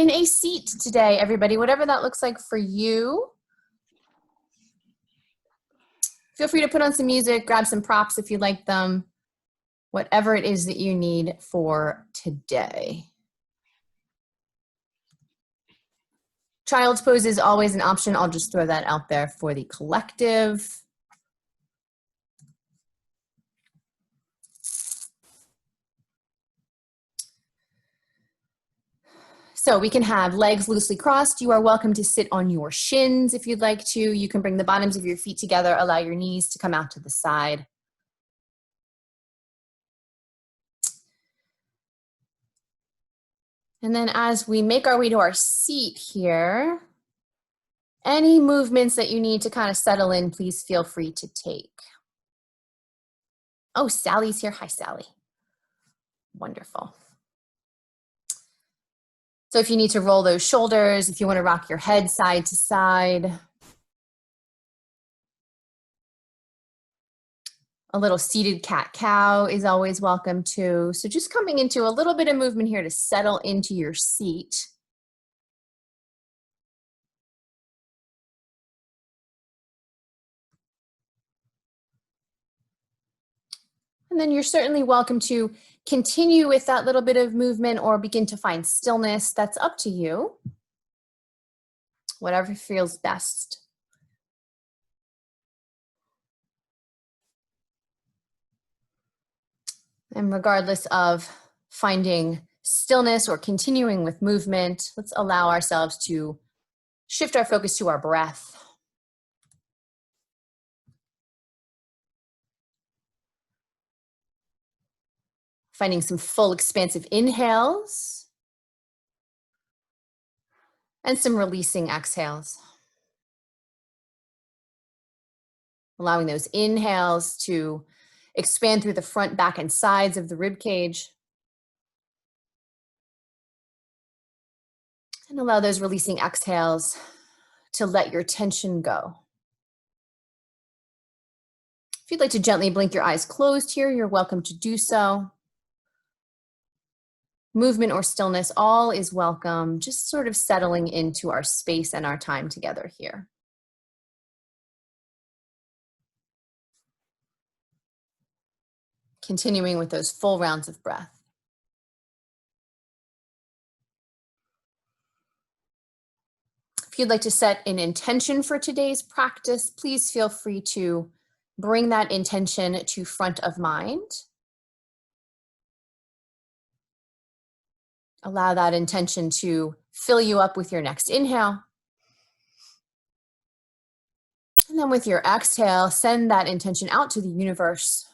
in a seat today, everybody, whatever that looks like for you. Feel free to put on some music, grab some props if you like them, whatever it is that you need for today. Child's pose is always an option. I'll just throw that out there for the collective. So we can have legs loosely crossed. You are welcome to sit on your shins if you'd like to. You can bring the bottoms of your feet together, allow your knees to come out to the side. And then as we make our way to our seat here, any movements that you need to kind of settle in, please feel free to take. Oh, Sally's here. Hi, Sally. Wonderful. So if you need to roll those shoulders, if you want to rock your head side to side, a little seated cat-cow is always welcome too. So just coming into a little bit of movement here to settle into your seat. And then you're certainly welcome to continue with that little bit of movement or begin to find stillness. That's up to you. Whatever feels best. And regardless of finding stillness or continuing with movement, let's allow ourselves to shift our focus to our breath. Finding some full expansive inhales and some releasing exhales. Allowing those inhales to expand through the front, back, and sides of the rib cage. And allow those releasing exhales to let your tension go. If you'd like to gently blink your eyes closed here, you're welcome to do so. Movement or stillness, all is welcome. Just sort of settling into our space and our time together here. Continuing with those full rounds of breath. If you'd like to set an intention for today's practice, please feel free to bring that intention to front of mind. Allow that intention to fill you up with your next inhale. And then with your exhale, send that intention out to the universe.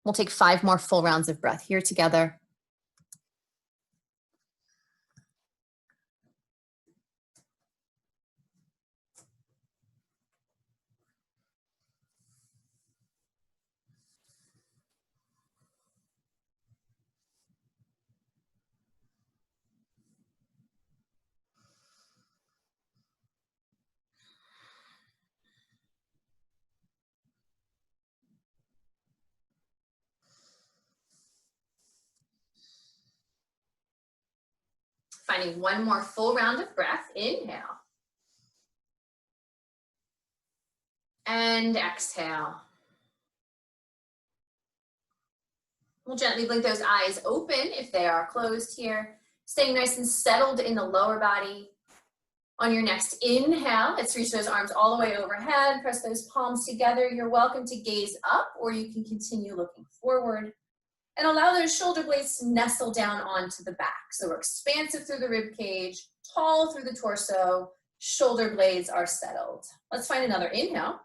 We'll take 5 more full rounds of breath here together. Finding 1 more full round of breath. Inhale. And exhale. We'll gently blink those eyes open if they are closed here. Staying nice and settled in the lower body. On your next inhale, let's reach those arms all the way overhead. Press those palms together. You're welcome to gaze up, or you can continue looking forward. And allow those shoulder blades to nestle down onto the back. So we're expansive through the rib cage, tall through the torso, shoulder blades are settled. Let's find another inhale.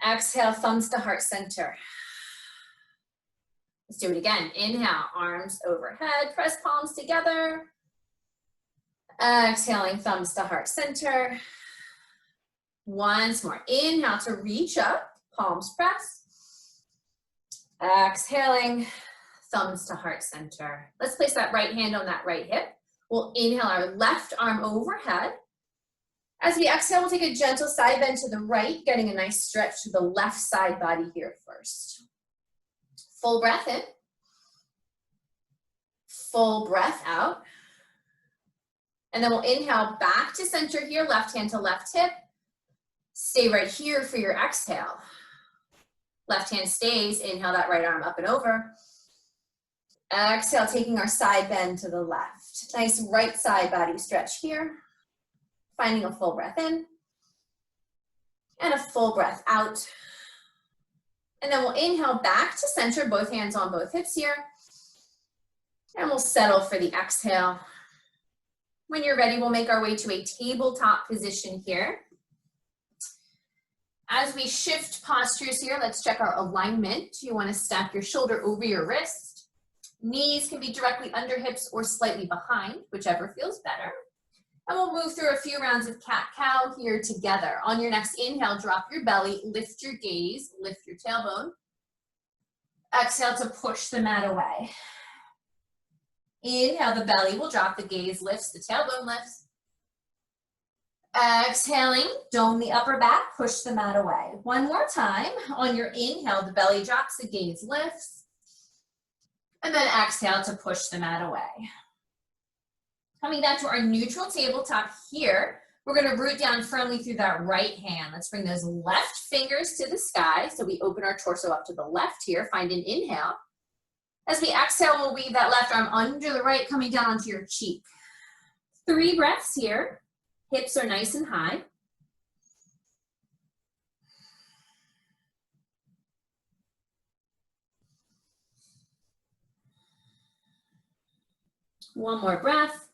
Exhale, thumbs to heart center. Let's do it again. Inhale, arms overhead, press palms together. Exhaling, thumbs to heart center. Once more. Inhale to reach up, palms press. Exhaling, thumbs to heart center. Let's place that right hand on that right hip. We'll inhale our left arm overhead. As we exhale, we'll take a gentle side bend to the right, getting a nice stretch to the left side body here first. Full breath in. full breath out. And then we'll inhale back to center here, left hand to left hip. Stay right here for your exhale. Left hand stays, inhale that right arm up and over. Exhale, taking our side bend to the left. Nice right side body stretch here. Finding a full breath in. And a full breath out. And then we'll inhale back to center, both hands on both hips here. And we'll settle for the exhale. When you're ready, we'll make our way to a tabletop position here. As we shift postures here, let's check our alignment. You want to stack your shoulder over your wrist. Knees can be directly under hips or slightly behind, whichever feels better. And we'll move through a few rounds of cat-cow here together. On your next inhale, drop your belly, lift your gaze, lift your tailbone. Exhale to push the mat away. Inhale, the belly will drop, the gaze lifts, the tailbone lifts. Exhaling, dome the upper back, push the mat away. One more time. On your inhale, the belly drops, the gaze lifts. And then exhale to push the mat away. Coming back to our neutral tabletop here, we're going to root down firmly through that right hand. Let's bring those left fingers to the sky. So we open our torso up to the left here. Find an inhale. As we exhale, we'll weave that left arm under the right, coming down onto your cheek. 3 breaths here. Hips are nice and high. One more breath.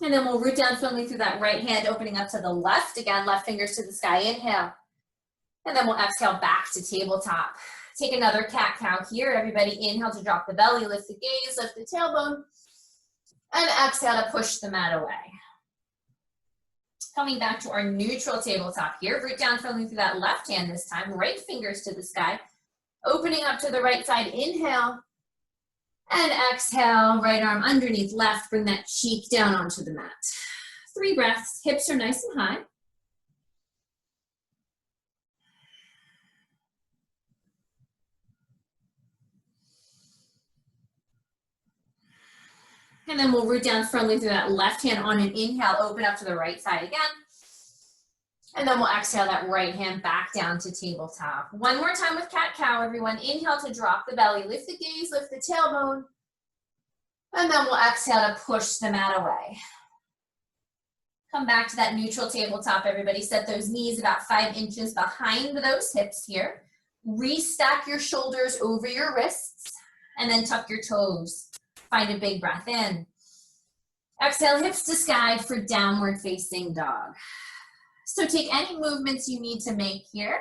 And then we'll root down firmly through that right hand, opening up to the left. Again, left fingers to the sky, inhale. And then we'll exhale back to tabletop. Take another cat-cow here. Everybody inhale to drop the belly, lift the gaze, lift the tailbone. And exhale to push the mat away. Coming back to our neutral tabletop here. Root down firmly through that left hand this time. Right fingers to the sky. Opening up to the right side, inhale. And exhale, right arm underneath left. Bring that cheek down onto the mat. 3 breaths. Hips are nice and high. And then we'll root down firmly through that left hand on an inhale, open up to the right side again. And then we'll exhale that right hand back down to tabletop. One more time with cat-cow, everyone. Inhale to drop the belly, lift the gaze, lift the tailbone. And then we'll exhale to push the mat away. Come back to that neutral tabletop, everybody. Set those knees about 5 inches behind those hips here. Restack your shoulders over your wrists, and then tuck your toes. Find a big breath in. Exhale, hips to sky for downward facing dog. So take any movements you need to make here.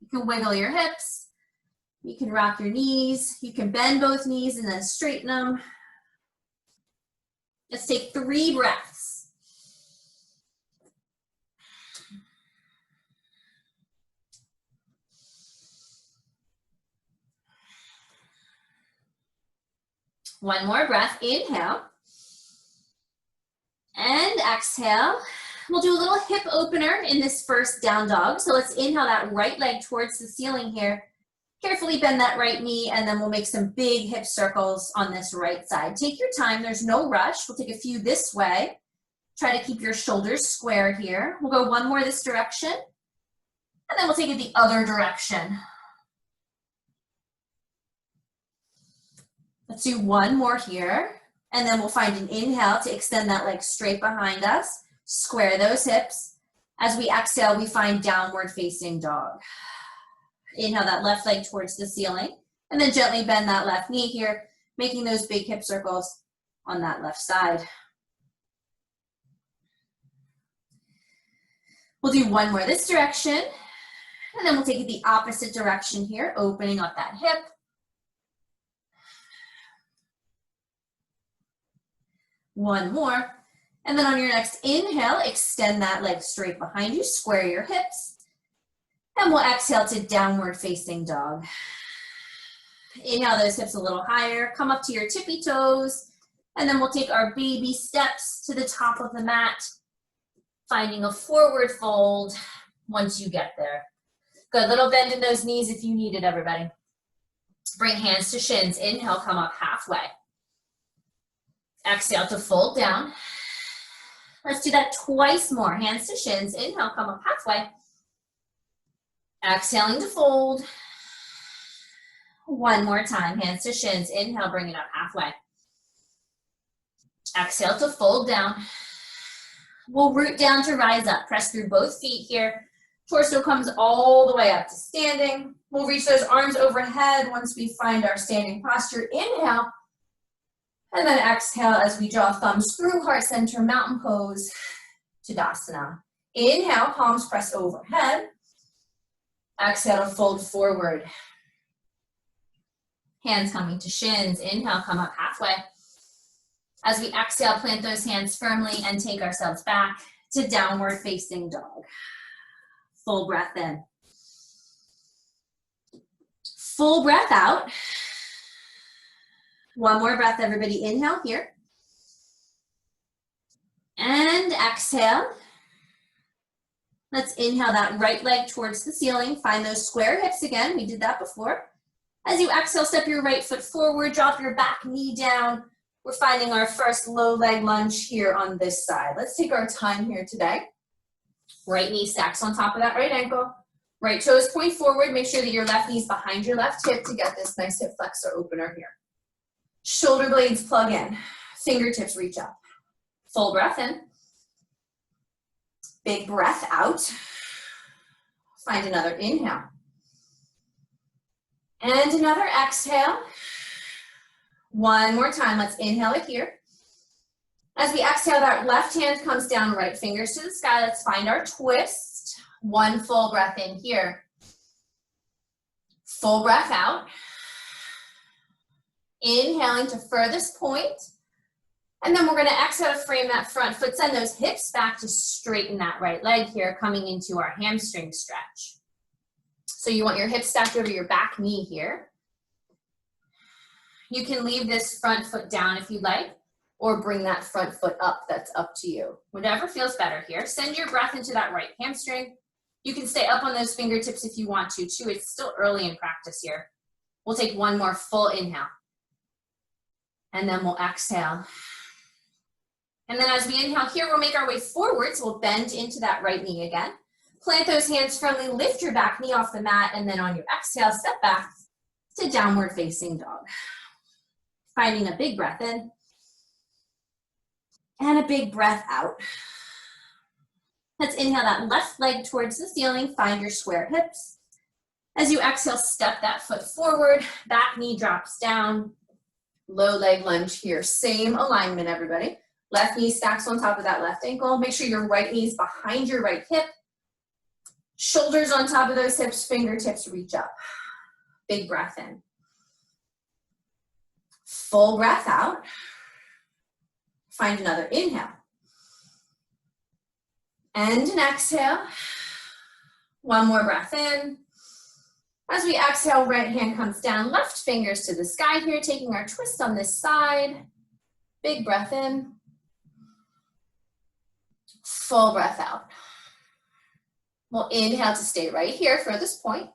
You can wiggle your hips. You can rock your knees. You can bend both knees and then straighten them. Let's take 3 breaths. One more breath, inhale. And exhale. We'll do a little hip opener in this first down dog. So let's inhale that right leg towards the ceiling here. Carefully bend that right knee, and then we'll make some big hip circles on this right side. Take your time, there's no rush. We'll take a few this way. Try to keep your shoulders square here. We'll go one more this direction, and then we'll take it the other direction. Let's do one more here, and then we'll find an inhale to extend that leg straight behind us. Square those hips. As we exhale, we find downward facing dog. Inhale that left leg towards the ceiling, and then gently bend that left knee here, making those big hip circles on that left side. We'll do one more this direction, and then we'll take it the opposite direction here, opening up that hip. One more. And then on your next inhale, extend that leg straight behind you, square your hips. And we'll exhale to downward facing dog. Inhale those hips a little higher, come up to your tippy toes, and then we'll take our baby steps to the top of the mat, finding a forward fold once you get there. Good, little bend in those knees if you need it, everybody. Bring hands to shins. Inhale, come up halfway. Exhale to fold down. Let's do that twice more. Hands to shins. Inhale, come up halfway. Exhaling to fold. One more time. Hands to shins. Inhale, bring it up halfway. Exhale to fold down. We'll root down to rise up. Press through both feet here. Torso comes all the way up to standing. We'll reach those arms overhead once we find our standing posture. Inhale. And then exhale as we draw thumbs through heart center, mountain pose, Tadasana. Inhale, palms press overhead. Exhale to fold forward. Hands coming to shins. Inhale, come up halfway. As we exhale, plant those hands firmly and take ourselves back to downward facing dog. Full breath in. Full breath out. One more breath, everybody. Inhale here. And exhale. Let's inhale that right leg towards the ceiling. Find those square hips again. We did that before. As you exhale, step your right foot forward. Drop your back knee down. We're finding our first low leg lunge here on this side. Let's take our time here today. Right knee stacks on top of that right ankle. Right toes point forward. Make sure that your left knee's behind your left hip to get this nice hip flexor opener here. Shoulder blades plug in. Fingertips reach up. Full breath in. Big breath out. Find another inhale. And another exhale. One more time. Let's inhale it here. As we exhale, that left hand comes down, right fingers to the sky. Let's find our twist. One full breath in here. Full breath out. Inhaling to furthest point. And then we're going to exhale to frame that front foot. Send those hips back to straighten that right leg here, coming into our hamstring stretch. So you want your hips stacked over your back knee here. You can leave this front foot down if you'd like, or bring that front foot up. That's up to you. Whatever feels better here. Send your breath into that right hamstring. You can stay up on those fingertips if you want to, too. It's still early in practice here. We'll take one more full inhale. And then we'll exhale. And then as we inhale here, we'll make our way forward. So we'll bend into that right knee again. Plant those hands firmly, lift your back knee off the mat, and then on your exhale, step back to downward facing dog. Finding a big breath in. And a big breath out. Let's inhale that left leg towards the ceiling. Find your square hips. As you exhale, step that foot forward. Back knee drops down. Low leg lunge here. Same alignment, everybody. Left knee stacks on top of that left ankle. Make sure your right knee is behind your right hip. Shoulders on top of those hips. Fingertips reach up. Big breath in. Full breath out. Find another inhale. And an exhale. One more breath in. As we exhale, right hand comes down, left fingers to the sky here, taking our twist on this side. Big breath in. Full breath out. We'll inhale to stay right here for this point.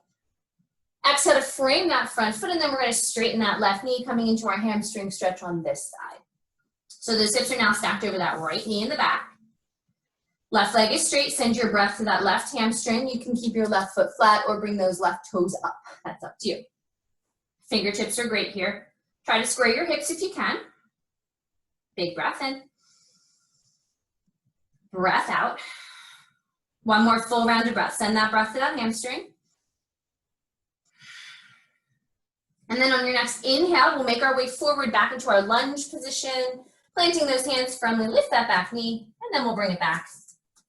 Exhale to frame that front foot, and then we're going to straighten that left knee, coming into our hamstring stretch on this side. So those hips are now stacked over that right knee in the back. Left leg is straight. Send your breath to that left hamstring. You can keep your left foot flat or bring those left toes up. That's up to you. Fingertips are great here. Try to square your hips if you can. Big breath in. Breath out. One more full round of breath. Send that breath to that hamstring. And then on your next inhale, we'll make our way forward back into our lunge position, planting those hands firmly, lift that back knee, and then we'll bring it back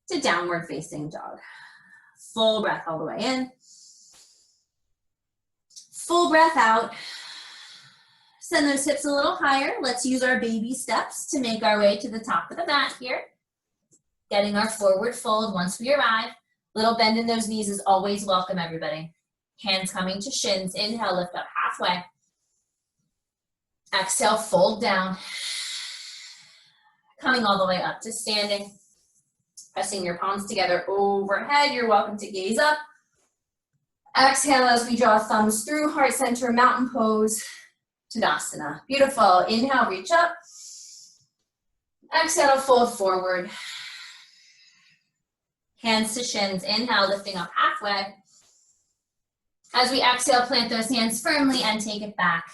to downward facing dog. Full breath all the way in. Full breath out. Send those hips a little higher. Let's use our baby steps to make our way to the top of the mat here. Getting our forward fold once we arrive. Little bend in those knees is always welcome, everybody. Hands coming to shins. Inhale, lift up halfway. Exhale, fold down. Coming all the way up to standing. Pressing your palms together overhead. You're welcome to gaze up. Exhale as we draw thumbs through, heart center, mountain pose, Tadasana. Beautiful. Inhale, reach up. Exhale, fold forward. Hands to shins. Inhale, lifting up halfway. As we exhale, plant those hands firmly and take it back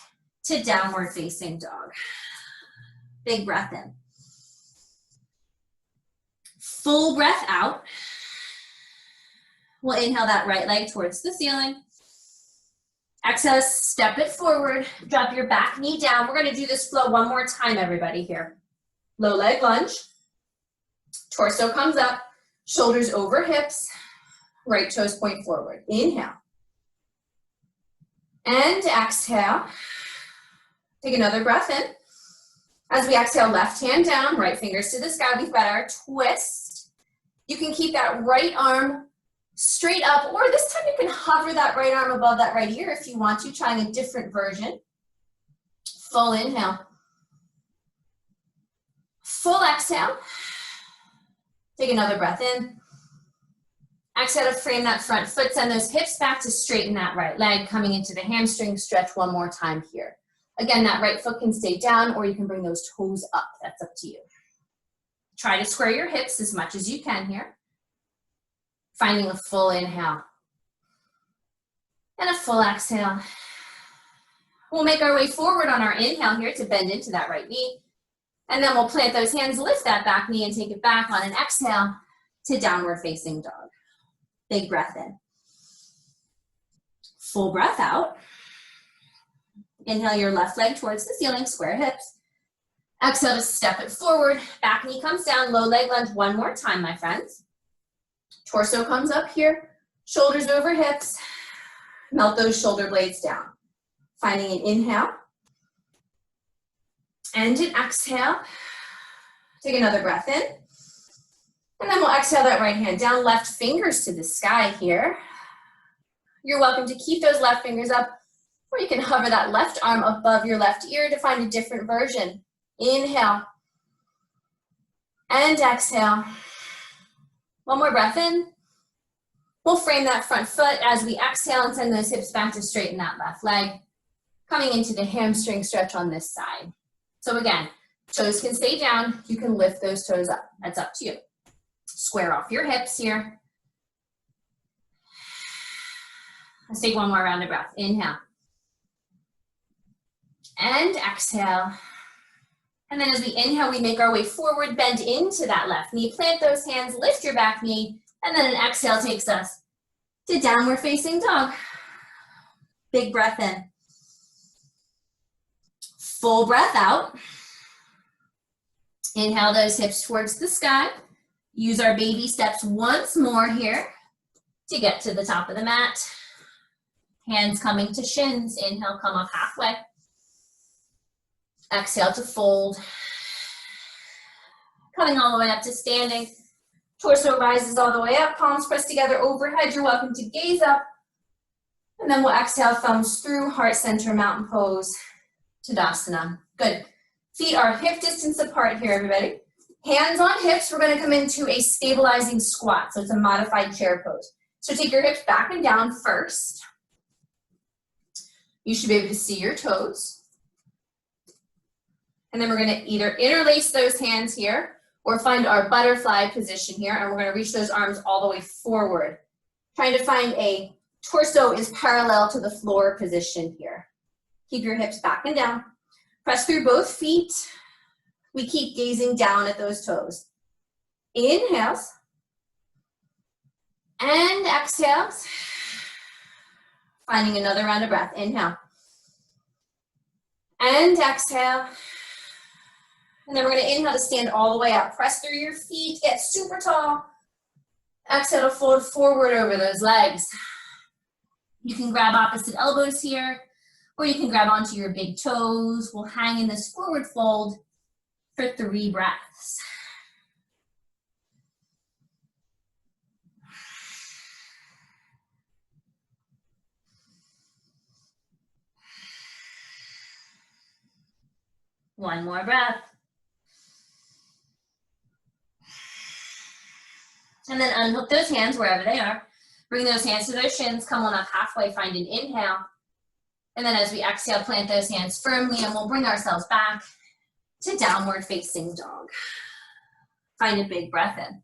to downward facing dog. Big breath in. Full breath out. We'll inhale that right leg towards the ceiling. Exhale, step it forward. Drop your back knee down. We're going to do this flow one more time, everybody, here. Low leg lunge. Torso comes up. Shoulders over hips. Right toes point forward. Inhale. And exhale. Take another breath in. As we exhale, left hand down, right fingers to the sky. We've got our twist. You can keep that right arm straight up, or this time you can hover that right arm above that right ear if you want to, trying a different version. Full inhale. Full exhale. Take another breath in. Exhale to frame that front foot, send those hips back to straighten that right leg, coming into the hamstring stretch one more time here. Again, that right foot can stay down, or you can bring those toes up. That's up to you. Try to square your hips as much as you can here. Finding a full inhale. And a full exhale. We'll make our way forward on our inhale here to bend into that right knee. And then we'll plant those hands, lift that back knee, and take it back on an exhale to downward facing dog. Big breath in. Full breath out. Inhale your left leg towards the ceiling, square hips. Exhale to step it forward. Back knee comes down, low leg lunge one more time, my friends. Torso comes up here, shoulders over hips. Melt those shoulder blades down. Finding an inhale. And an exhale. Take another breath in. And then we'll exhale that right hand down, left fingers to the sky here. You're welcome to keep those left fingers up, or you can hover that left arm above your left ear to find a different version. Inhale. And exhale. One more breath in. We'll frame that front foot as we exhale and send those hips back to straighten that left leg, coming into the hamstring stretch on this side. So again, toes can stay down. You can lift those toes up. That's up to you. Square off your hips here. Let's take one more round of breath. Inhale. And exhale. And then as we inhale, we make our way forward, bend into that left knee, plant those hands, lift your back knee, and then an exhale takes us to downward facing dog. Big breath in. Full breath out. Inhale those hips towards the sky. Use our baby steps once more here to get to the top of the mat. Hands coming to shins. Inhale, come up halfway. Exhale to fold. Coming all the way up to standing. Torso rises all the way up, palms pressed together overhead. You're welcome to gaze up. And then we'll exhale, thumbs through, heart center, mountain pose, Tadasana. Good. Feet are hip distance apart here, everybody. Hands on hips, we're gonna come into a stabilizing squat. So it's a modified chair pose. So take your hips back and down first. You should be able to see your toes. And then we're gonna either interlace those hands here or find our butterfly position here, and we're gonna reach those arms all the way forward. Trying to find a torso is parallel to the floor position here. Keep your hips back and down. Press through both feet. We keep gazing down at those toes. Inhales. And exhales. Finding another round of breath. Inhale. And exhale. And then we're going to inhale to stand all the way up. Press through your feet, get super tall. Exhale to fold forward over those legs. You can grab opposite elbows here, or you can grab onto your big toes. We'll hang in this forward fold for 3 breaths. One more breath. And then unhook those hands wherever they are. Bring those hands to those shins, come on up halfway, find an inhale. And then as we exhale, plant those hands firmly and we'll bring ourselves back to downward facing dog. Find a big breath in.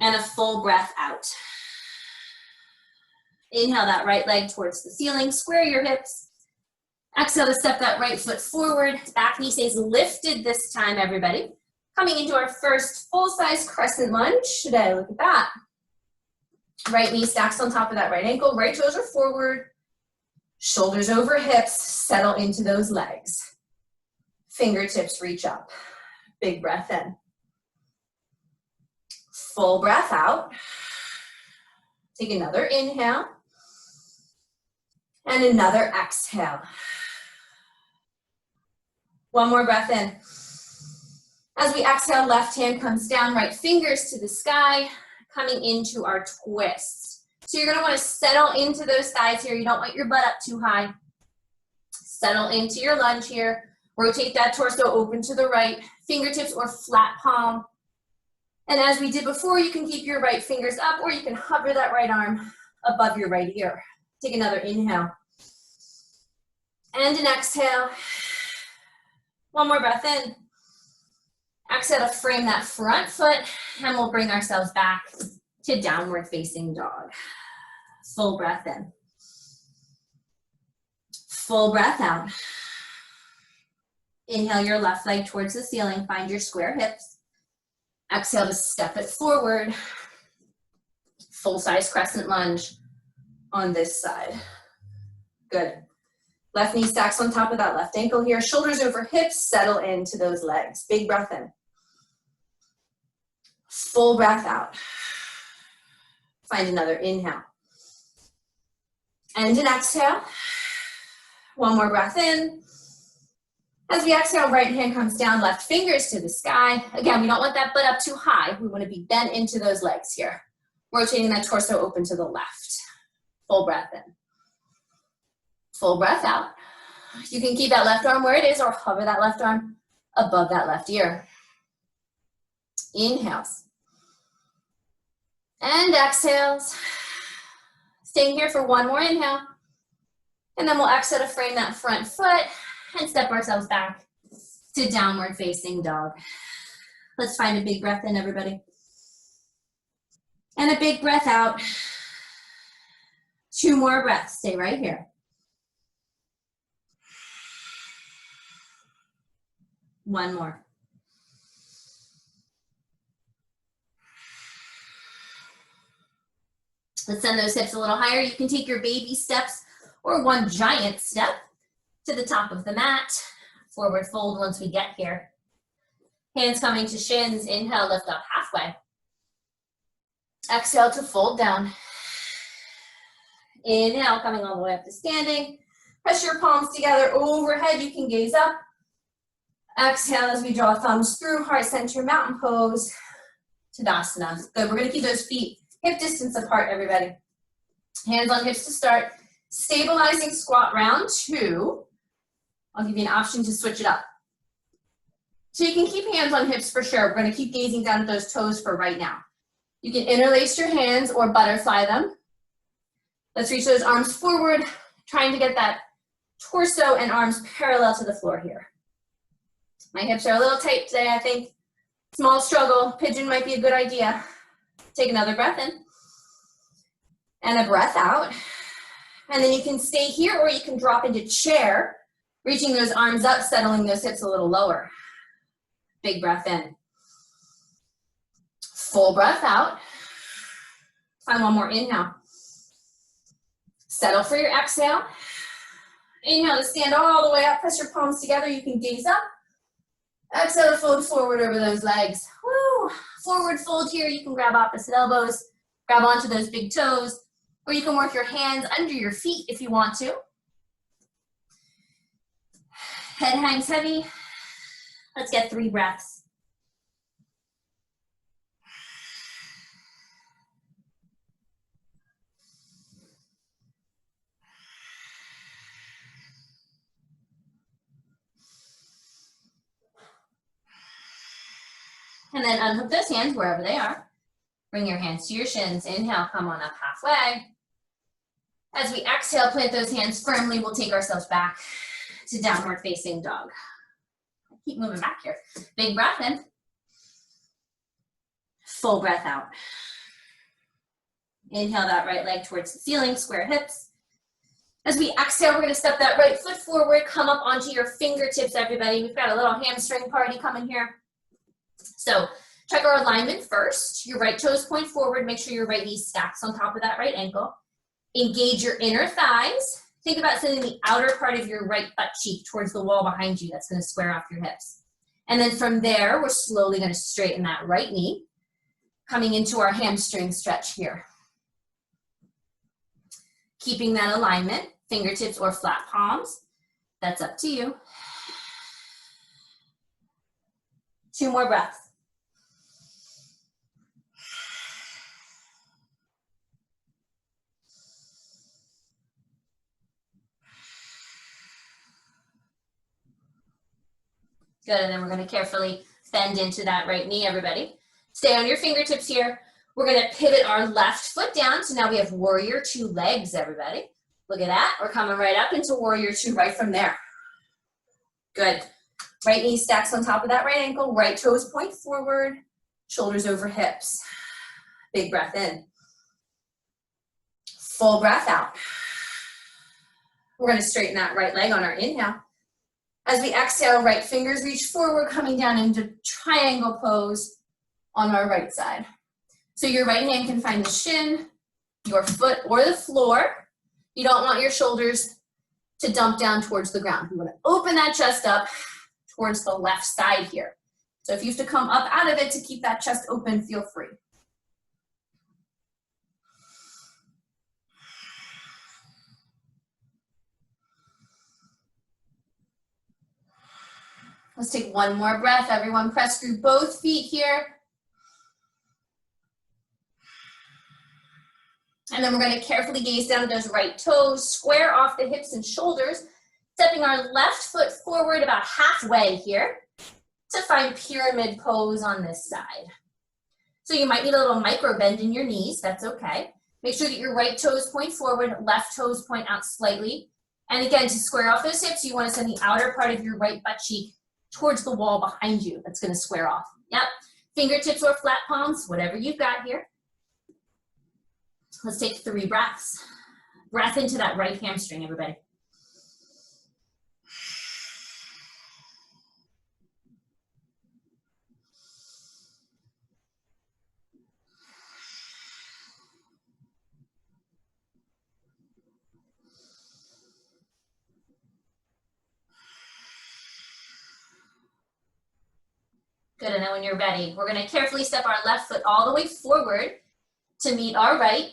And a full breath out. Inhale that right leg towards the ceiling, square your hips. Exhale to step that right foot forward. Back knee stays lifted this time, everybody. Coming into our first full-size crescent lunge today. Look at that. Right knee stacks on top of that right ankle. Right toes are forward. Shoulders over hips. Settle into those legs. Fingertips reach up. Big breath in. Full breath out. Take another inhale. And another exhale. One more breath in. As we exhale, left hand comes down, right fingers to the sky, coming into our twist. So you're gonna wanna settle into those thighs here. You don't want your butt up too high. Settle into your lunge here. Rotate that torso open to the right, fingertips or flat palm. And as we did before, you can keep your right fingers up or you can hover that right arm above your right ear. Take another inhale. And an exhale. One more breath in. Exhale to frame that front foot, and we'll bring ourselves back to downward facing dog. Full breath in. Full breath out. Inhale your left leg towards the ceiling, find your square hips. Exhale to step it forward. Full-size crescent lunge on this side. Good. Left knee stacks on top of that left ankle here. Shoulders over hips, settle into those legs. Big breath in. Full breath out. Find another inhale. And an exhale. One more breath in. As we exhale, right hand comes down, left fingers to the sky. Again, we don't want that butt up too high. We want to be bent into those legs here. Rotating that torso open to the left. Full breath in. Full breath out. You can keep that left arm where it is or hover that left arm above that left ear. Inhales. And exhales. Staying here for one more inhale. And then we'll exhale to frame that front foot and step ourselves back to downward facing dog. Let's find a big breath in, everybody. And a big breath out. Two more breaths. Stay right here. One more. Let's send those hips a little higher. You can take your baby steps or one giant step to the top of the mat. Forward fold once we get here. Hands coming to shins. Inhale, lift up halfway. Exhale to fold down. Inhale, coming all the way up to standing. Press your palms together overhead. You can gaze up. Exhale as we draw thumbs through, heart center, mountain pose, Tadasana. Good, we're gonna keep those feet hip distance apart, everybody. Hands on hips to start. Stabilizing squat round two. I'll give you an option to switch it up. So you can keep hands on hips for sure. We're gonna keep gazing down at those toes for right now. You can interlace your hands or butterfly them. Let's reach those arms forward, trying to get that torso and arms parallel to the floor here. My hips are a little tight today, I think. Small struggle, pigeon might be a good idea. Take another breath in. And a breath out. And then you can stay here or you can drop into chair, reaching those arms up, settling those hips a little lower. Big breath in. Full breath out. Find one more inhale. Settle for your exhale. Inhale to stand all the way up, press your palms together, you can gaze up. Exhale to fold forward over those legs. Woo! Forward fold here, you can grab opposite elbows, grab onto those big toes, or you can work your hands under your feet if you want to. Head hangs heavy. Let's get 3 breaths. And then unhook those hands wherever they are. Bring your hands to your shins. Inhale, come on up halfway. As we exhale, plant those hands firmly. We'll take ourselves back to downward facing dog. Keep moving back here. Big breath in. Full breath out. Inhale that right leg towards the ceiling, square hips. As we exhale, we're gonna step that right foot forward, come up onto your fingertips, everybody. We've got a little hamstring party coming here. So check our alignment first. Your right toes point forward. Make sure your right knee stacks on top of that right ankle. Engage your inner thighs. Think about sending the outer part of your right butt cheek towards the wall behind you. That's gonna square off your hips. And then from there, we're slowly gonna straighten that right knee, coming into our hamstring stretch here. Keeping that alignment, fingertips or flat palms. That's up to you. 2 more breaths. Good, and then we're gonna carefully bend into that right knee, everybody. Stay on your fingertips here. We're gonna pivot our left foot down, so now we have warrior 2 legs, everybody. Look at that, we're coming right up into warrior 2 right from there. Good. Right knee stacks on top of that right ankle, right toes point forward, shoulders over hips. Big breath in. Full breath out. We're gonna straighten that right leg on our inhale. As we exhale, right fingers reach forward, coming down into triangle pose on our right side. So your right hand can find the shin, your foot, or the floor. You don't want your shoulders to dump down towards the ground. You want to open that chest up towards the left side here. So if you have to come up out of it to keep that chest open, feel free. Let's take 1 more breath. Everyone press through both feet here. And then we're going to carefully gaze down at those right toes, square off the hips and shoulders, stepping our left foot forward about halfway here to find pyramid pose on this side. So you might need a little micro bend in your knees, that's okay. Make sure that your right toes point forward, left toes point out slightly. And again, to square off those hips, you want to send the outer part of your right butt cheek towards the wall behind you. That's going to square off. Yep. Fingertips or flat palms, whatever you've got here. Let's take 3 breaths. Breath into that right hamstring, everybody. Good, and then when you're ready, we're gonna carefully step our left foot all the way forward to meet our right.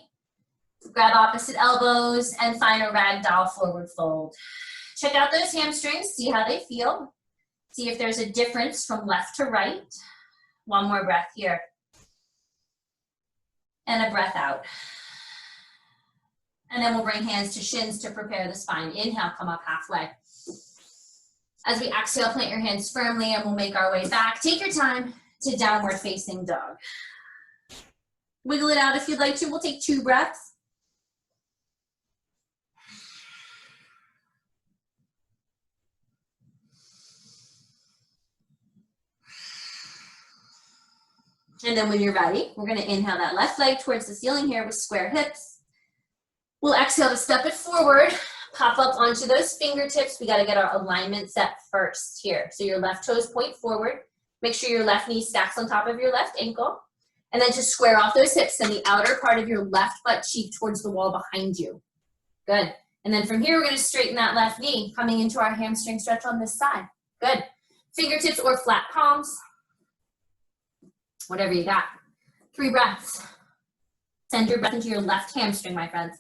Grab opposite elbows and find a ragdoll forward fold. Check out those hamstrings, see how they feel. See if there's a difference from left to right. 1 more breath here. And a breath out. And then we'll bring hands to shins to prepare the spine. Inhale, come up halfway. As we exhale, plant your hands firmly and we'll make our way back. Take your time to downward facing dog. Wiggle it out if you'd like to. We'll take 2 breaths. And then when you're ready, we're gonna inhale that left leg towards the ceiling here with square hips. We'll exhale to step it forward, pop up onto those fingertips. We gotta get our alignment set first here. So your left toes point forward. Make sure your left knee stacks on top of your left ankle. And then just square off those hips and the outer part of your left butt cheek towards the wall behind you. Good. And then from here, we're gonna straighten that left knee, coming into our hamstring stretch on this side. Good. Fingertips or flat palms. Whatever you got. 3 breaths. Send your breath into your left hamstring, my friends.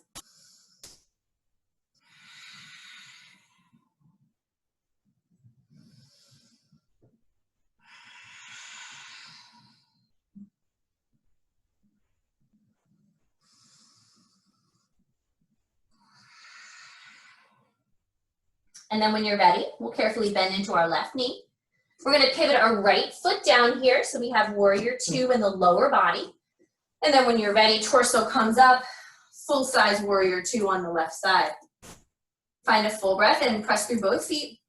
And then when you're ready, we'll carefully bend into our left knee. We're gonna pivot our right foot down here so we have warrior 2 in the lower body. And then when you're ready, torso comes up, full-size warrior two on the left side. Find a full breath in, press through both feet.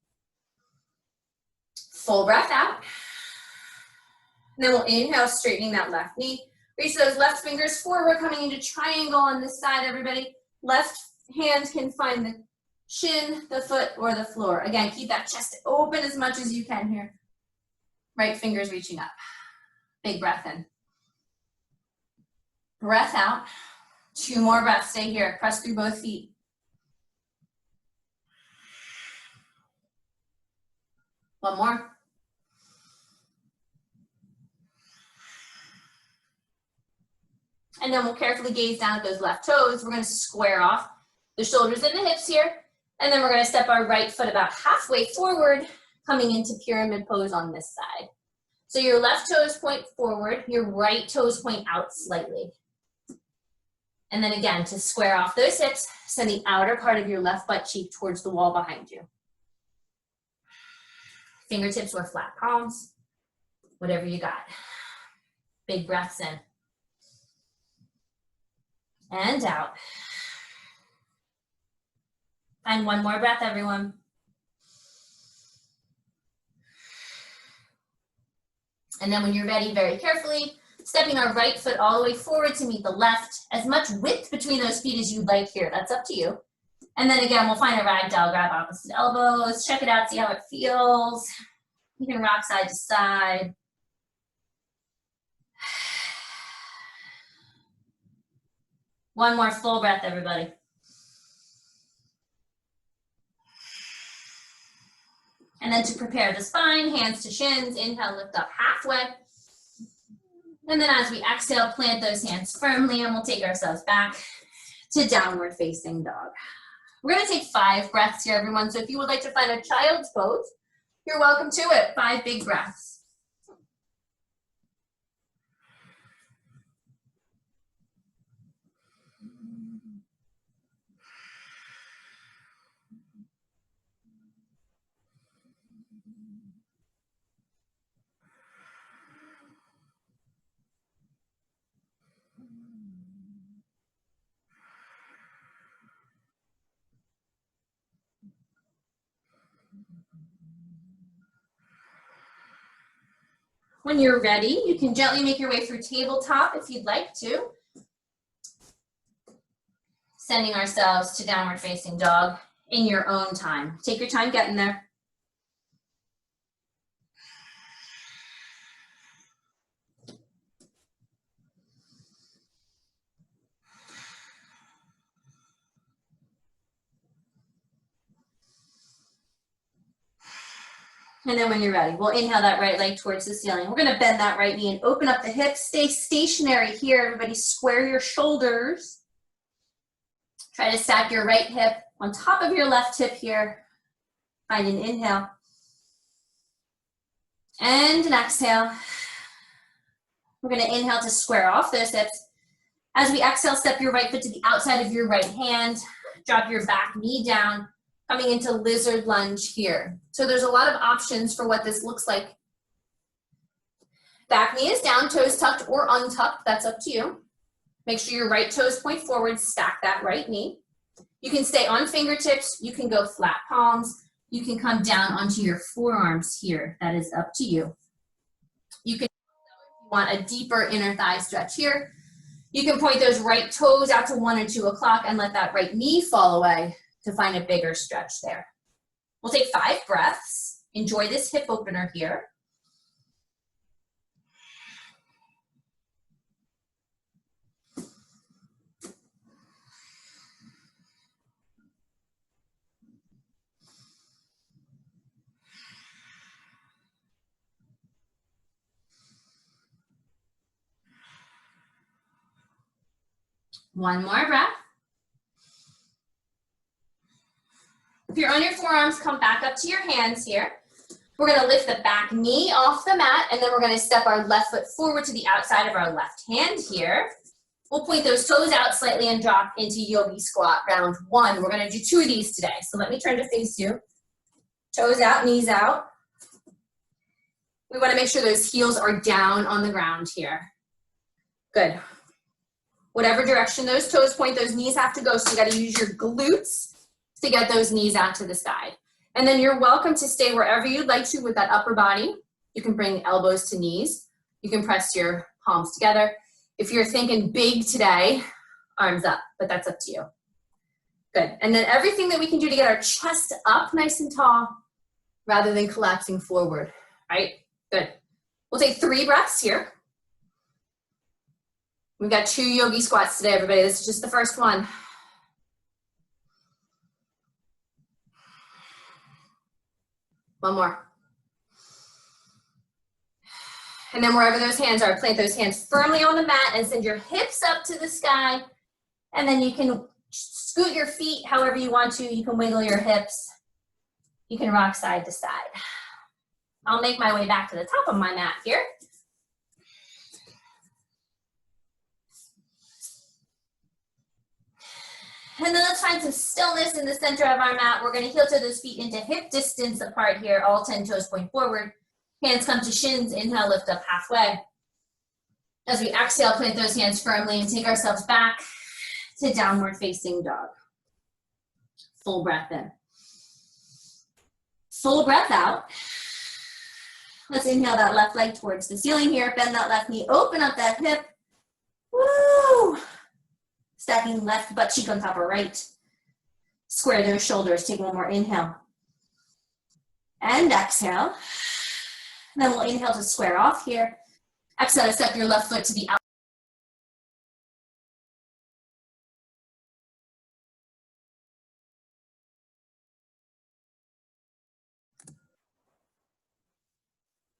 Full breath out. And then we'll inhale, straightening that left knee. Reach those left fingers forward, coming into triangle on this side, everybody. Left hand can find the shin, the foot, or the floor. Again, keep that chest open as much as you can here. Right fingers reaching up. Big breath in. Breath out. 2 more breaths, stay here. Press through both feet. One more. And then we'll carefully gaze down at those left toes. We're gonna square off the shoulders and the hips here. And then we're gonna step our right foot about halfway forward, coming into pyramid pose on this side. So your left toes point forward, your right toes point out slightly. And then again, to square off those hips, send the outer part of your left butt cheek towards the wall behind you. Fingertips or flat palms, whatever you got. Big breaths in. And out. Find one more breath, everyone. And then when you're ready, very carefully, stepping our right foot all the way forward to meet the left, as much width between those feet as you'd like here. That's up to you. And then again, we'll find a ragdoll, grab opposite elbows, check it out, see how it feels. You can rock side to side. One more full breath, everybody. And then to prepare the spine, hands to shins, inhale, lift up halfway. And then as we exhale, plant those hands firmly and we'll take ourselves back to downward facing dog. We're gonna take 5 breaths here, everyone. So if you would like to find a child's pose, you're welcome to it. 5 big breaths. When you're ready, you can gently make your way through tabletop if you'd like to. Sending ourselves to downward facing dog in your own time. Take your time getting there. And then when you're ready, we'll inhale that right leg towards the ceiling. We're gonna bend that right knee and open up the hips. Stay stationary here. Everybody square your shoulders. Try to stack your right hip on top of your left hip here. Find an inhale. And an exhale. We're gonna inhale to square off those hips. As we exhale, step your right foot to the outside of your right hand. Drop your back knee down. Coming into lizard lunge here. So there's a lot of options for what this looks like. Back knee is down, toes tucked or untucked, that's up to you. Make sure your right toes point forward, stack that right knee. You can stay on fingertips, you can go flat palms, you can come down onto your forearms here, that is up to you. You can, if you want a deeper inner thigh stretch here, you can point those right toes out to 1 or 2 o'clock and let that right knee fall away to find a bigger stretch there. We'll take 5 breaths. Enjoy this hip opener here. One more breath. If you're on your forearms, come back up to your hands here. We're gonna lift the back knee off the mat, and then we're gonna step our left foot forward to the outside of our left hand here. We'll point those toes out slightly and drop into yogi squat round 1. We're gonna do 2 of these today. So let me turn to face you. Toes out, knees out. We wanna make sure those heels are down on the ground here. Good. Whatever direction those toes point, those knees have to go. So you got to use your glutes to get those knees out to the side. And then you're welcome to stay wherever you'd like to with that upper body. You can bring elbows to knees. You can press your palms together. If you're thinking big today, arms up, but that's up to you. Good. And then everything that we can do to get our chest up nice and tall rather than collapsing forward, right? Good. We'll take 3 breaths here. We've got 2 yogi squats today, everybody. This is just the first one. One more. And then wherever those hands are, plant those hands firmly on the mat and send your hips up to the sky. And then you can scoot your feet however you want to. You can wiggle your hips. You can rock side to side. I'll make my way back to the top of my mat here. And then let's find some stillness in the center of our mat. We're going to heel toe those feet into hip distance apart here. All 10 toes point forward. Hands come to shins. Inhale, lift up halfway. As we exhale, plant those hands firmly and take ourselves back to downward facing dog. Full breath in. Full breath out. Let's inhale that left leg towards the ceiling here. Bend that left knee, open up that hip. Woo! Stacking left butt cheek on top of right. Square those shoulders. Take one more inhale. And exhale. And then we'll inhale to square off here. Exhale to step your left foot to the outside.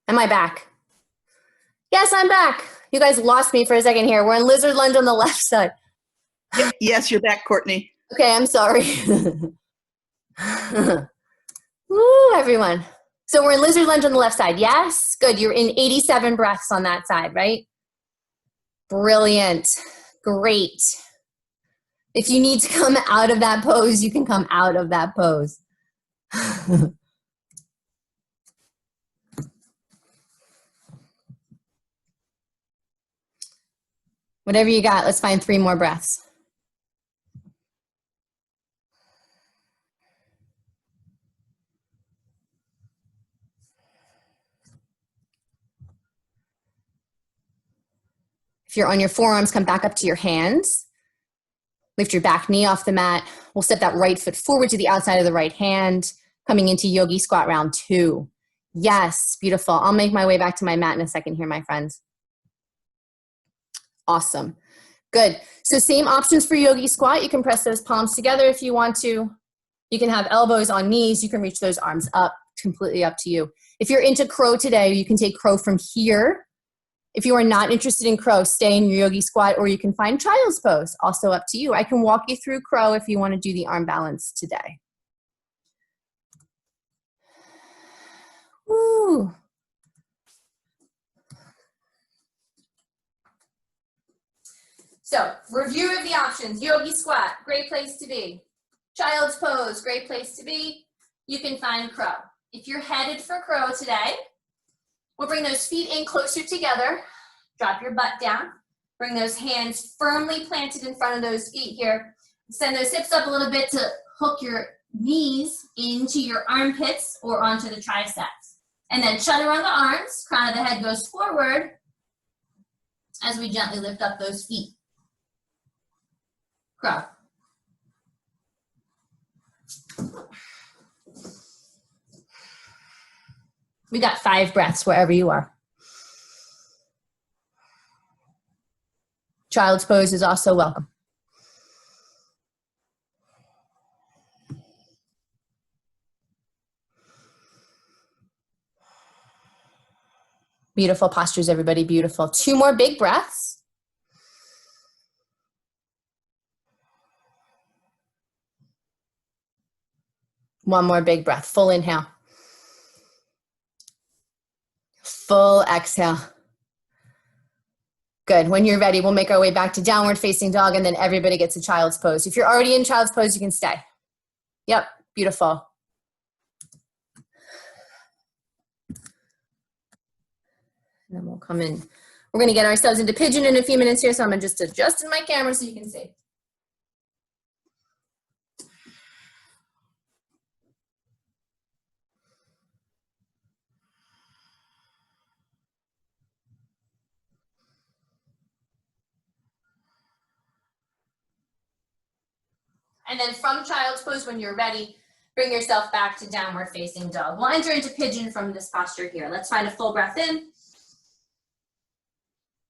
Am I back? Yes, I'm back. You guys lost me for a second here. We're in lizard lunge on the left side. Yes, you're back, Courtney. Okay, I'm sorry. Woo, everyone. So we're in lizard lunge on the left side. Yes? Good. You're in 87 breaths on that side, right? Brilliant. Great. If you need to come out of that pose, you can come out of that pose. Whatever you got, let's find 3 more breaths. If you're on your forearms, come back up to your hands. Lift your back knee off the mat. We'll step that right foot forward to the outside of the right hand, coming into yogi squat round 2. Yes, beautiful. I'll make my way back to my mat in a second here, my friends. Awesome. Good. So same options for yogi squat. You can press those palms together if you want to. You can have elbows on knees. You can reach those arms up. Completely up to you. If you're into crow today, you can take crow from here. If you are not interested in crow, stay in your yogi squat, or you can find child's pose. Also up to you. I can walk you through crow if you want to do the arm balance today. Woo. So, review of the options. Yogi squat, great place to be. Child's pose, great place to be. You can find crow. If you're headed for crow today, we'll bring those feet in closer together. Drop your butt down. Bring those hands firmly planted in front of those feet here. Send those hips up a little bit to hook your knees into your armpits or onto the triceps. And then chaturanga arms, crown of the head goes forward as we gently lift up those feet. Crow. We got 5 breaths wherever you are. Child's pose is also welcome. Beautiful postures, everybody, beautiful. 2 more big breaths. One more big breath, full inhale. Full exhale. Good. When you're ready, we'll make our way back to downward facing dog, and then everybody gets a child's pose. If you're already in child's pose, you can stay. Yep, beautiful. And then we'll come in. We're gonna get ourselves into pigeon in a few minutes here, so I'm just adjusting my camera so you can see. And then from child's pose, when you're ready, bring yourself back to downward facing dog. We'll enter into pigeon from this posture here. Let's find a full breath in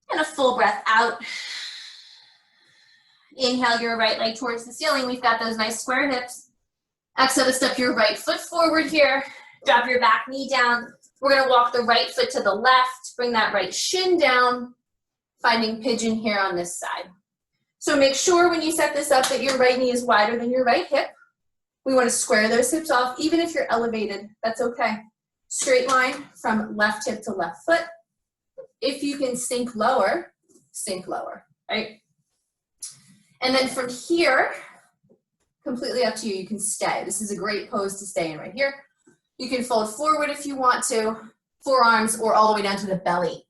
and a full breath out. Inhale your right leg towards the ceiling. We've got those nice square hips. Exhale to step your right foot forward here. Drop your back knee down. We're gonna walk the right foot to the left. Bring that right shin down, finding pigeon here on this side. So make sure when you set this up that your right knee is wider than your right hip. We want to square those hips off, even if you're elevated, that's okay. Straight line from left hip to left foot. If you can sink lower, right? And then from here, completely up to you, you can stay. This is a great pose to stay in right here. You can fold forward if you want to, forearms, or all the way down to the belly.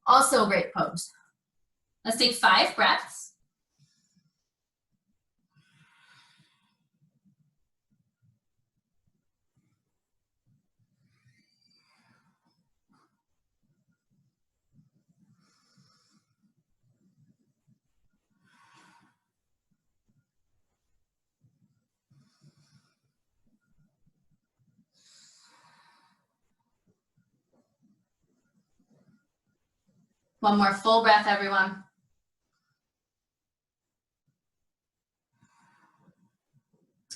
Also a great pose. Let's take 5 breaths. One more full breath, everyone.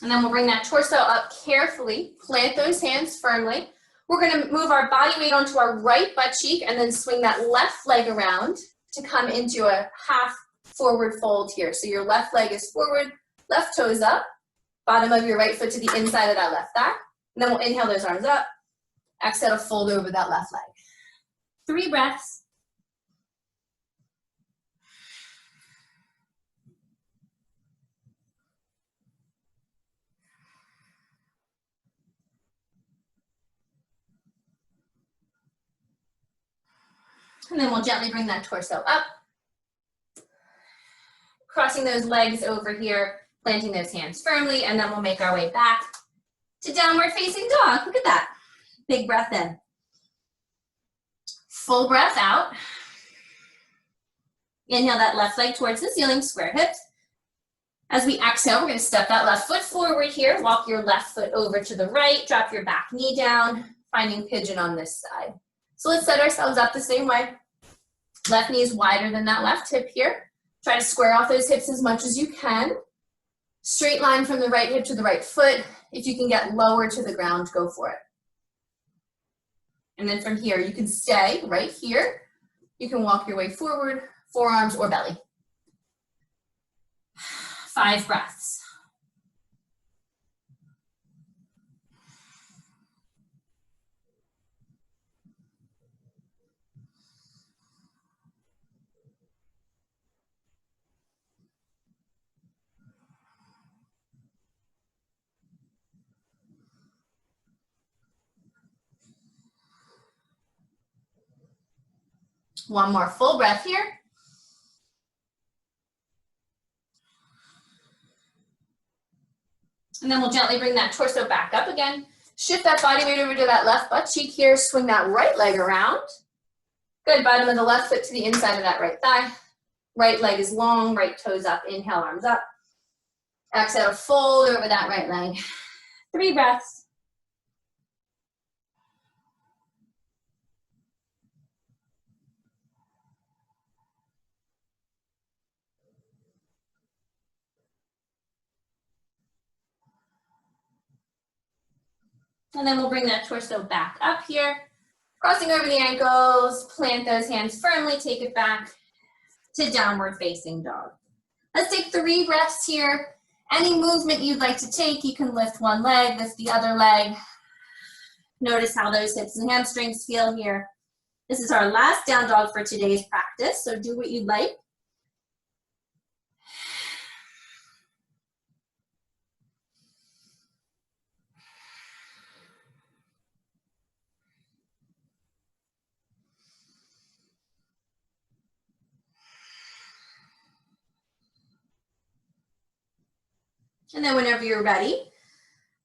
And then we'll bring that torso up carefully, plant those hands firmly. We're gonna move our body weight onto our right butt cheek and then swing that left leg around to come into a half forward fold here. So your left leg is forward, left toes up, bottom of your right foot to the inside of that left thigh. And then we'll inhale those arms up, exhale to fold over that left leg. 3 breaths. And then we'll gently bring that torso up. Crossing those legs over here, planting those hands firmly, and then we'll make our way back to downward facing dog. Look at that. Big breath in. Full breath out. Inhale that left leg towards the ceiling, square hips. As we exhale, we're going to step that left foot forward here, walk your left foot over to the right, drop your back knee down, finding pigeon on this side. So let's set ourselves up the same way. Left knee is wider than that left hip here. Try to square off those hips as much as you can. Straight line from the right hip to the right foot. If you can get lower to the ground, go for it. And then from here, you can stay right here. You can walk your way forward, forearms or belly. 5 breaths. One more full breath here. And then we'll gently bring that torso back up again. Shift that body weight over to that left butt cheek here. Swing that right leg around. Good, bottom of the left foot to the inside of that right thigh. Right leg is long, right toes up. Inhale, arms up. Exhale, fold over that right leg. 3 breaths. And then we'll bring that torso back up here. Crossing over the ankles, plant those hands firmly, take it back to downward facing dog. Let's take 3 breaths here. Any movement you'd like to take, you can lift one leg, lift the other leg. Notice how those hips and hamstrings feel here. This is our last down dog for today's practice, so do what you'd like. And then whenever you're ready,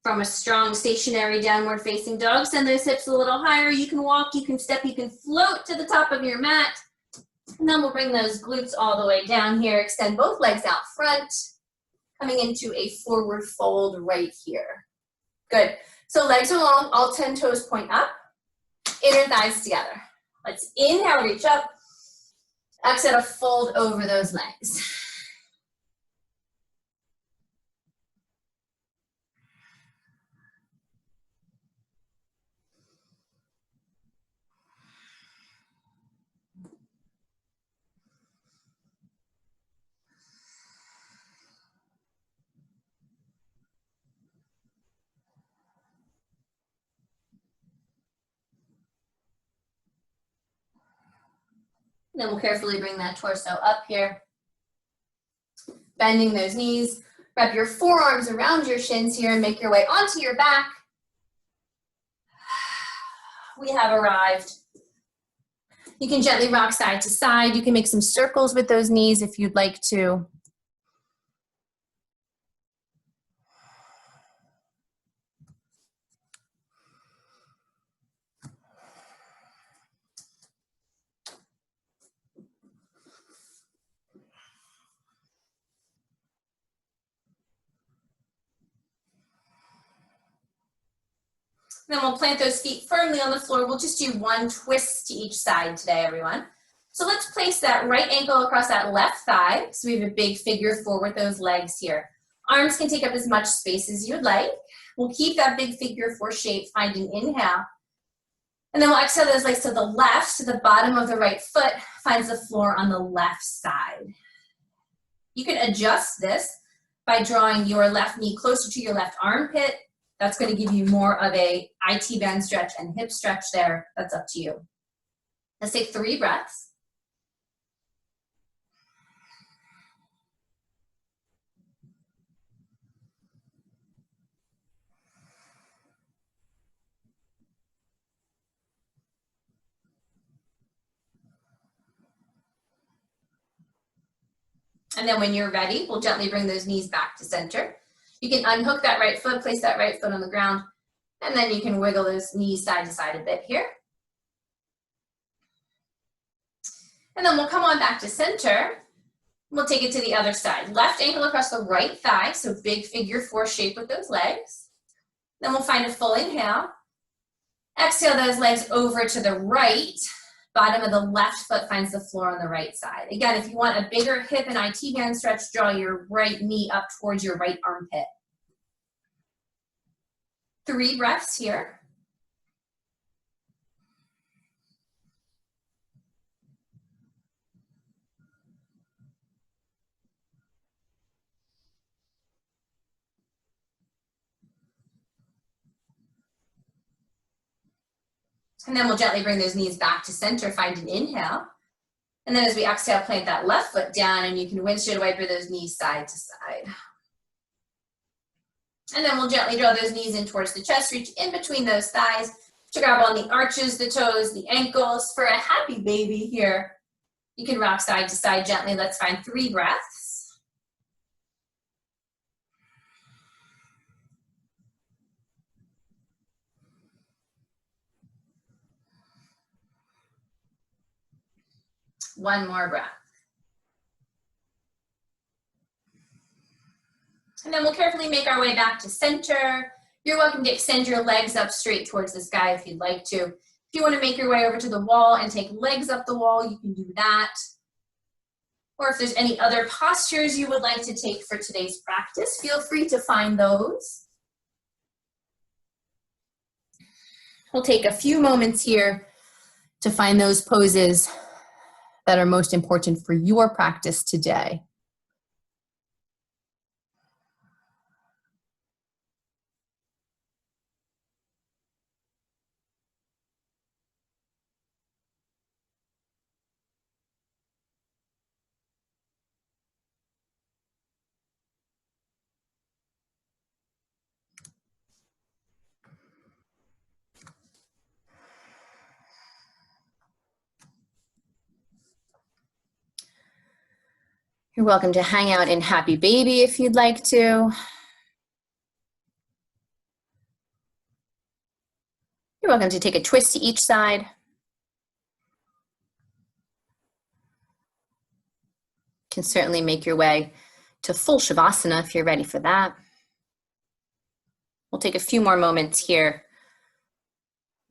from a strong stationary downward facing dog, send those hips a little higher. You can walk, you can step, you can float to the top of your mat. And then we'll bring those glutes all the way down here. Extend both legs out front, coming into a forward fold right here. Good. So legs are long, all 10 toes point up, inner thighs together. Let's inhale, reach up. Exhale to fold over those legs. Then we'll carefully bring that torso up here. Bending those knees. Wrap your forearms around your shins here and make your way onto your back. We have arrived. You can gently rock side to side. You can make some circles with those knees if you'd like to. Then we'll plant those feet firmly on the floor. We'll just do one twist to each side today, everyone. So let's place that right ankle across that left thigh. So we have a big figure four with those legs here. Arms can take up as much space as you'd like. We'll keep that big figure four shape, find an inhale. And then we'll exhale those legs to the left, so the bottom of the right foot finds the floor on the left side. You can adjust this by drawing your left knee closer to your left armpit. That's going to give you more of a IT band stretch and hip stretch there. That's up to you. Let's take 3 breaths. And then when you're ready, we'll gently bring those knees back to center. You can unhook that right foot, place that right foot on the ground, and then you can wiggle those knees side to side a bit here. And then we'll come on back to center. We'll take it to the other side. Left ankle across the right thigh, so big figure four shape with those legs. Then we'll find a full inhale. Exhale those legs over to the right. Bottom of the left foot finds the floor on the right side. Again, if you want a bigger hip and IT band stretch, draw your right knee up towards your right armpit. 3 breaths here. And then we'll gently bring those knees back to center, find an inhale. And then as we exhale, plant that left foot down, and you can windshield wiper those knees side to side. And then we'll gently draw those knees in towards the chest, reach in between those thighs to grab on the arches, the toes, the ankles. For a happy baby here, you can rock side to side gently. Let's find 3 breaths. One more breath. And then we'll carefully make our way back to center. You're welcome to extend your legs up straight towards the sky if you'd like to. If you want to make your way over to the wall and take legs up the wall, you can do that. Or if there's any other postures you would like to take for today's practice, feel free to find those. We'll take a few moments here to find those poses that are most important for your practice today. You're welcome to hang out in Happy Baby if you'd like to. You're welcome to take a twist to each side. Can certainly make your way to full Shavasana if you're ready for that. We'll take a few more moments here.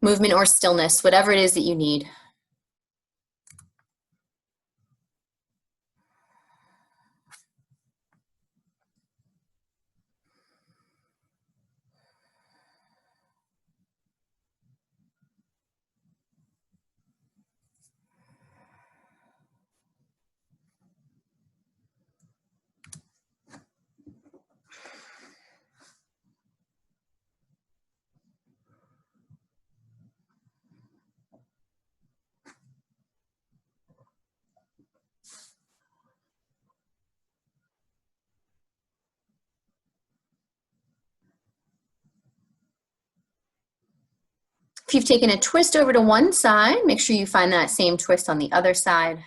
Movement or stillness, whatever it is that you need. If you've taken a twist over to one side, make sure you find that same twist on the other side.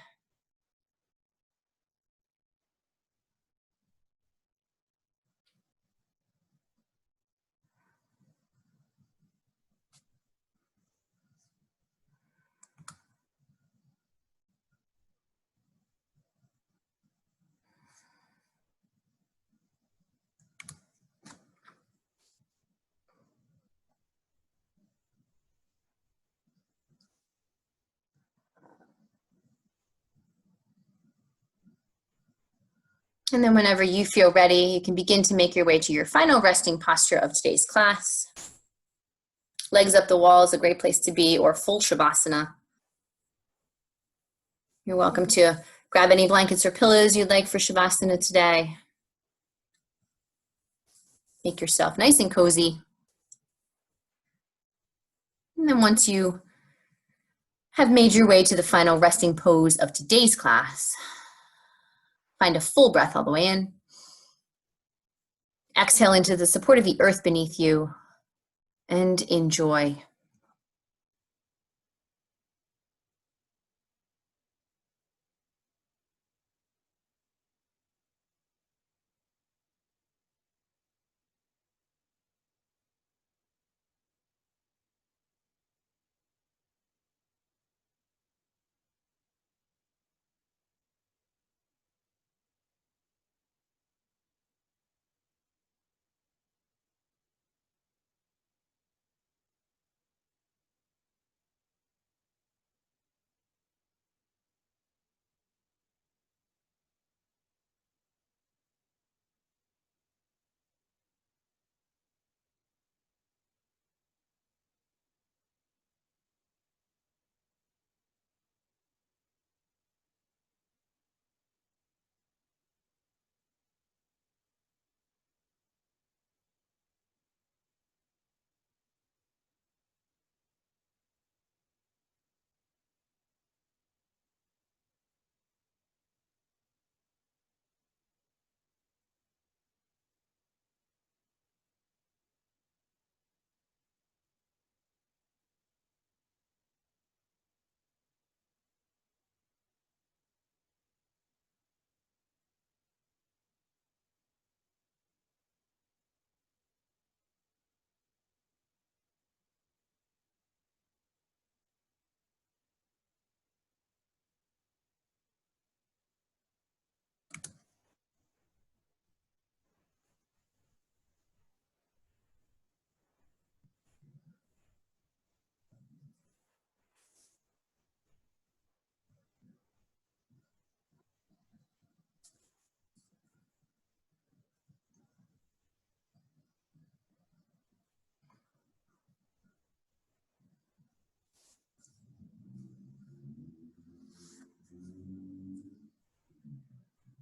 And then whenever you feel ready, you can begin to make your way to your final resting posture of today's class. Legs up the wall is a great place to be, or full Shavasana. You're welcome to grab any blankets or pillows you'd like for Shavasana today. Make yourself nice and cozy. And then once you have made your way to the final resting pose of today's class, find a full breath all the way in. Exhale into the support of the earth beneath you and enjoy.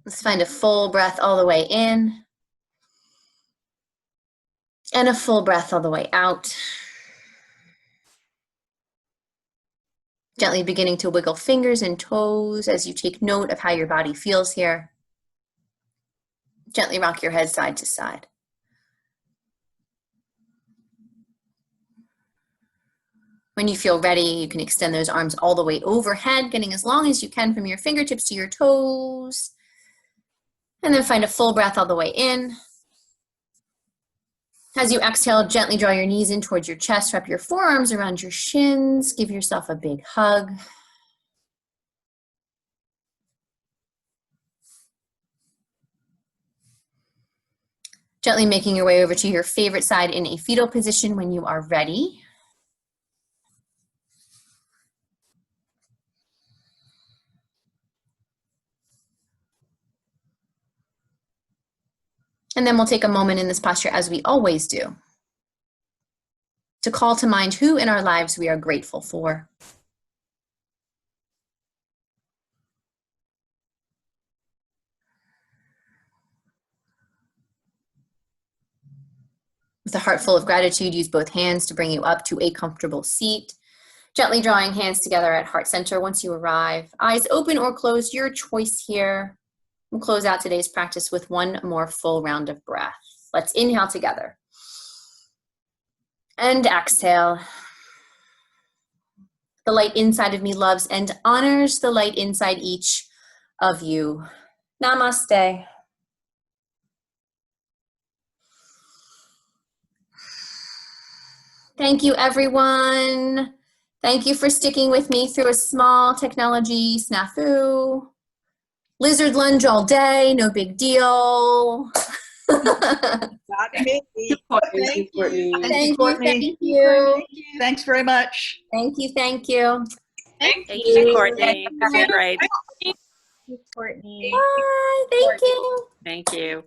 Let's find a full breath all the way in and a full breath all the way out. Gently beginning to wiggle fingers and toes as you take note of how your body feels here. Gently rock your head side to side. When you feel ready, you can extend those arms all the way overhead, getting as long as you can from your fingertips to your toes. And then find a full breath all the way in As you exhale, gently draw your knees in towards your chest, wrap your forearms around your shins, give yourself a big hug. Gently making your way over to your favorite side in a fetal position when you are ready. And then we'll take a moment in this posture, as we always do, to call to mind who in our lives we are grateful for. With a heart full of gratitude, use both hands to bring you up to a comfortable seat. Gently drawing hands together at heart center once you arrive. Eyes open or closed, your choice here. We'll close out today's practice with one more full round of breath. Let's inhale together. And exhale. The light inside of me loves and honors the light inside each of you. Namaste. Thank you, everyone. Thank you for sticking with me through a small technology snafu. Lizard lunge all day, no big deal. Not me. Thank you, Courtney. Thank you, Courtney. Thank you. Thanks very much. Thank you, thank you. Thank you, Courtney. This is great. Courtney. Bye, thank you. Thank you.